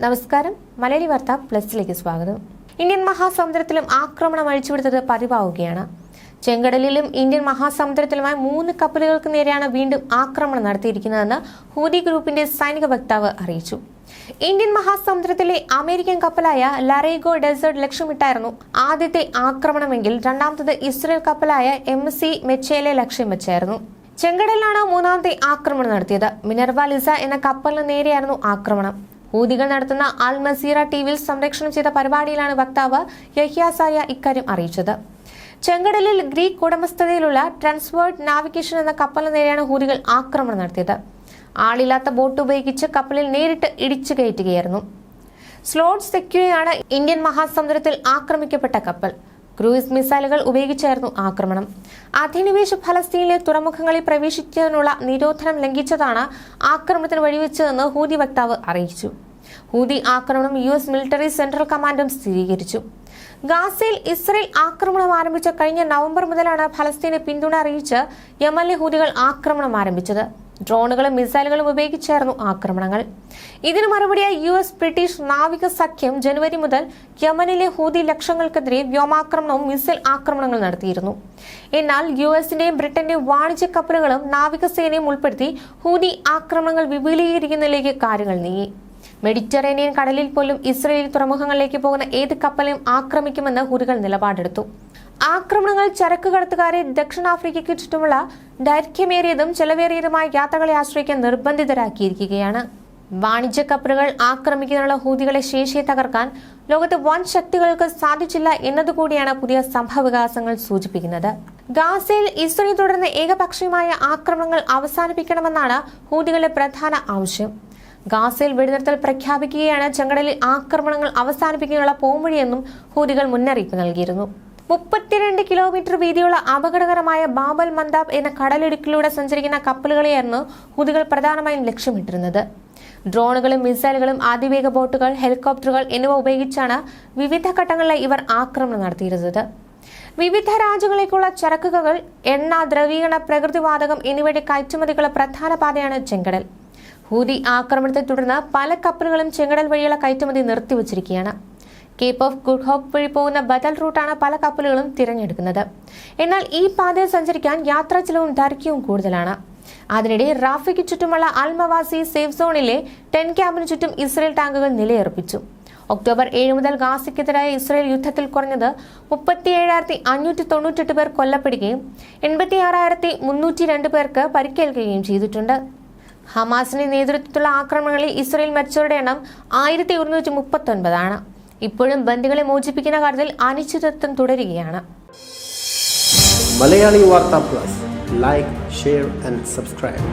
നമസ്കാരം. മലയാളി വാർത്ത പ്ലസിലേക്ക് സ്വാഗതം. ഇന്ത്യൻ മഹാസമുദ്രത്തിലും ആക്രമണം അഴിച്ചുവിടുന്നത് പതിവാവുകയാണ്. ചെങ്കടലിലും ഇന്ത്യൻ മഹാസമുദ്രത്തിലുമായി 3 കപ്പലുകൾക്ക് നേരെയാണ് വീണ്ടും ആക്രമണം നടത്തിയിരിക്കുന്നതെന്ന് ഹൂതി ഗ്രൂപ്പിന്റെ സൈനിക വക്താവ് അറിയിച്ചു. ഇന്ത്യൻ മഹാസമുദ്രത്തിലെ അമേരിക്കൻ കപ്പലായ ലറേഗോ ഡെസേർട്ട് ലക്ഷ്യമിട്ടായിരുന്നു ആദ്യത്തെ ആക്രമണമെങ്കിൽ രണ്ടാമത്തത് ഇസ്രയേൽ കപ്പലായ MSC മെച്ചേലെ ലക്ഷ്യം വെച്ചായിരുന്നു. ചെങ്കടലിലാണ് മൂന്നാമത്തെ ആക്രമണം നടത്തിയത്. മിനർവ ലിസ എന്ന കപ്പലിന് നേരെയായിരുന്നു ആക്രമണം. ഹൂതികൾ നടത്തുന്ന അൽ മസീറ ടിവിയിൽ സംപ്രേഷണം ചെയ്ത പരിപാടിയിലാണ് വക്താവ് യഹ്യ സാരിയ ഇക്കാര്യം അറിയിച്ചത്. ചെങ്കടലിൽ ഗ്രീക്ക് ഉടമസ്ഥതയിലുള്ള ട്രാൻസ്വേർഡ് നാവിഗേഷൻ എന്ന കപ്പലിന് നേരെയാണ് ഹൂതികൾ ആക്രമണം നടത്തിയത്. ആളില്ലാത്ത ബോട്ട് ഉപയോഗിച്ച് കപ്പലിൽ നേരിട്ട് ഇടിച്ചു കയറ്റുകയായിരുന്നു. സ്ലോട്ട് സെക്യൂയാണ് ഇന്ത്യൻ മഹാസമുദ്രത്തിൽ ആക്രമിക്കപ്പെട്ട കപ്പൽ. ക്രൂയിസ് മിസൈലുകൾ ഉപയോഗിച്ചായിരുന്നു ആക്രമണം. അധിനിവേശ ഫലസ്തീനിലെ തുറമുഖങ്ങളിൽ പ്രവേശിക്കുന്നതിനുള്ള നിരോധനം ലംഘിച്ചതാണ് ആക്രമണത്തിന് വഴിവെച്ചതെന്ന് ഹൂതി വക്താവ് അറിയിച്ചു. ഹൂതി ആക്രമണം US മിലിറ്ററി സെൻട്രൽ കമാൻഡും സ്ഥിരീകരിച്ചു. ഗാസയിൽ ഇസ്രയേൽ ആക്രമണം ആരംഭിച്ച കഴിഞ്ഞ നവംബർ മുതലാണ് ഫലസ്തീനെ പിന്തുണ അറിയിച്ച് യമനിലെ ഹൂതികൾ ആക്രമണം ആരംഭിച്ചത്. ഡ്രോണുകളും മിസൈലുകളും ഉപയോഗിച്ചായിരുന്നു ആക്രമണങ്ങൾ. ഇതിനു മറുപടിയായി US ബ്രിട്ടീഷ് നാവിക സഖ്യം ജനുവരി മുതൽ യമനിലെ ഹൂതി ലക്ഷ്യങ്ങൾക്കെതിരെ വ്യോമാക്രമണവും മിസൈൽ ആക്രമണങ്ങൾ നടത്തിയിരുന്നു. എന്നാൽ USന്റെയും ബ്രിട്ടന്റെയും വാണിജ്യ കപ്പലുകളും നാവികസേനയും ഉൾപ്പെടുത്തി ഹൂതി ആക്രമണങ്ങൾ വിപുലീകരിക്കുന്നതിലേക്ക് കാര്യങ്ങൾ നീങ്ങി. മെഡിറ്ററേനിയൻ കടലിൽ പോലും ഇസ്രയേലി തുറമുഖങ്ങളിലേക്ക് പോകുന്ന ഏത് കപ്പലിനും ആക്രമിക്കുമെന്ന് ഹൂതികൾ നിലപാടെടുത്തു. ആക്രമണങ്ങൾ ചരക്ക് കടത്തുകാരെ ദക്ഷിണാഫ്രിക്കയ്ക്ക് ചുറ്റുമുള്ള ദൈർഘ്യമേറിയതും ചെലവേറിയതുമായ യാത്രകളെ ആശ്രയിക്കാൻ നിർബന്ധിതരാക്കിയിരിക്കുകയാണ്. വാണിജ്യ കപ്പലുകൾ ആക്രമിക്കാനുള്ള ഹൂതികളെ ശേഷിയെ തകർക്കാൻ ലോകത്ത് വൻ ശക്തികൾക്ക് സാധിച്ചില്ല എന്നതുകൂടിയാണ് പുതിയ സംഭവവികാസങ്ങൾ സൂചിപ്പിക്കുന്നത്. ഗാസയിൽ ഇസ്രയേൽ തുടർന്ന് ഏകപക്ഷീയമായ ആക്രമണങ്ങൾ അവസാനിപ്പിക്കണമെന്നാണ് ഹൂതികളുടെ പ്രധാന ആവശ്യം. ഗാസയിൽ വെടിനിർത്തൽ പ്രഖ്യാപിക്കുകയാണ് ചെങ്കടലിൽ ആക്രമണങ്ങൾ അവസാനിപ്പിക്കാനുള്ള പോംവഴിയെന്നും ഹൂതികൾ മുന്നറിയിപ്പ് നൽകിയിരുന്നു. 32 കിലോമീറ്റർ വീതിയുള്ള അപകടകരമായ ബാബൽ മന്ദാബ് എന്ന കടലിടുക്കിലൂടെ സഞ്ചരിക്കുന്ന കപ്പലുകളെയായിരുന്നു ഹൂതികൾ പ്രധാനമായും ലക്ഷ്യമിട്ടിരുന്നത്. ഡ്രോണുകളും മിസൈലുകളും അതിവേഗ ബോട്ടുകൾ, ഹെലികോപ്റ്ററുകൾ എന്നിവ ഉപയോഗിച്ചാണ് വിവിധ ഘട്ടങ്ങളിലായി ഇവർ ആക്രമണം നടത്തിയിരുന്നത്. വിവിധ രാജ്യങ്ങളിലേക്കുള്ള ചരക്കുകൾ, എണ്ണ, ദ്രവീകരണ, പ്രകൃതിവാതകം എന്നിവയുടെ കയറ്റുമതിക്കുള്ള പ്രധാന പാതയാണ് ചെങ്കടൽ. ഹൂതി ആക്രമണത്തെ തുടർന്ന് പല കപ്പലുകളും ചെങ്കടൽ വഴിയുള്ള കയറ്റുമതി നിർത്തിവച്ചിരിക്കുകയാണ്. കേപ്പ് ഓഫ് ഗുഡ് ഹോപ്പ് വഴി പോകുന്ന ബദൽ റൂട്ടാണ് പല കപ്പലുകളും തിരഞ്ഞെടുക്കുന്നത്. എന്നാൽ ഈ പാതയിൽ സഞ്ചരിക്കാൻ യാത്രാ ചെലവും ദൈർഘ്യവും കൂടുതലാണ്. അതിനിടെ റാഫയ്ക്ക് ചുറ്റുമുള്ള അൽ മവാസി സേഫ് സോണിലെ 10 ക്യാമ്പിന് ചുറ്റും ഇസ്രയേൽ ടാങ്കുകൾ നിലയുറപ്പിച്ചു. ഒക്ടോബർ 7 മുതൽ ഗാസയ്ക്കെതിരായ ഇസ്രയേൽ യുദ്ധത്തിൽ കുറഞ്ഞത് 37,598 പേർ കൊല്ലപ്പെടുകയും 86,302 പേർക്ക് പരിക്കേൽക്കുകയും ചെയ്തിട്ടുണ്ട്. ഹമാസിന്റെ നേതൃത്വത്തിലുള്ള ആക്രമണങ്ങളിൽ ഇസ്രയേൽ മരിച്ചവരുടെ എണ്ണം 1139 ആണ്. ഇപ്പോഴും ബന്ദികളെ മോചിപ്പിക്കുന്ന കാര്യത്തിൽ അനിശ്ചിതത്വം തുടരുകയാണ്. മലയാളി വാർത്ത plus, like, share and subscribe.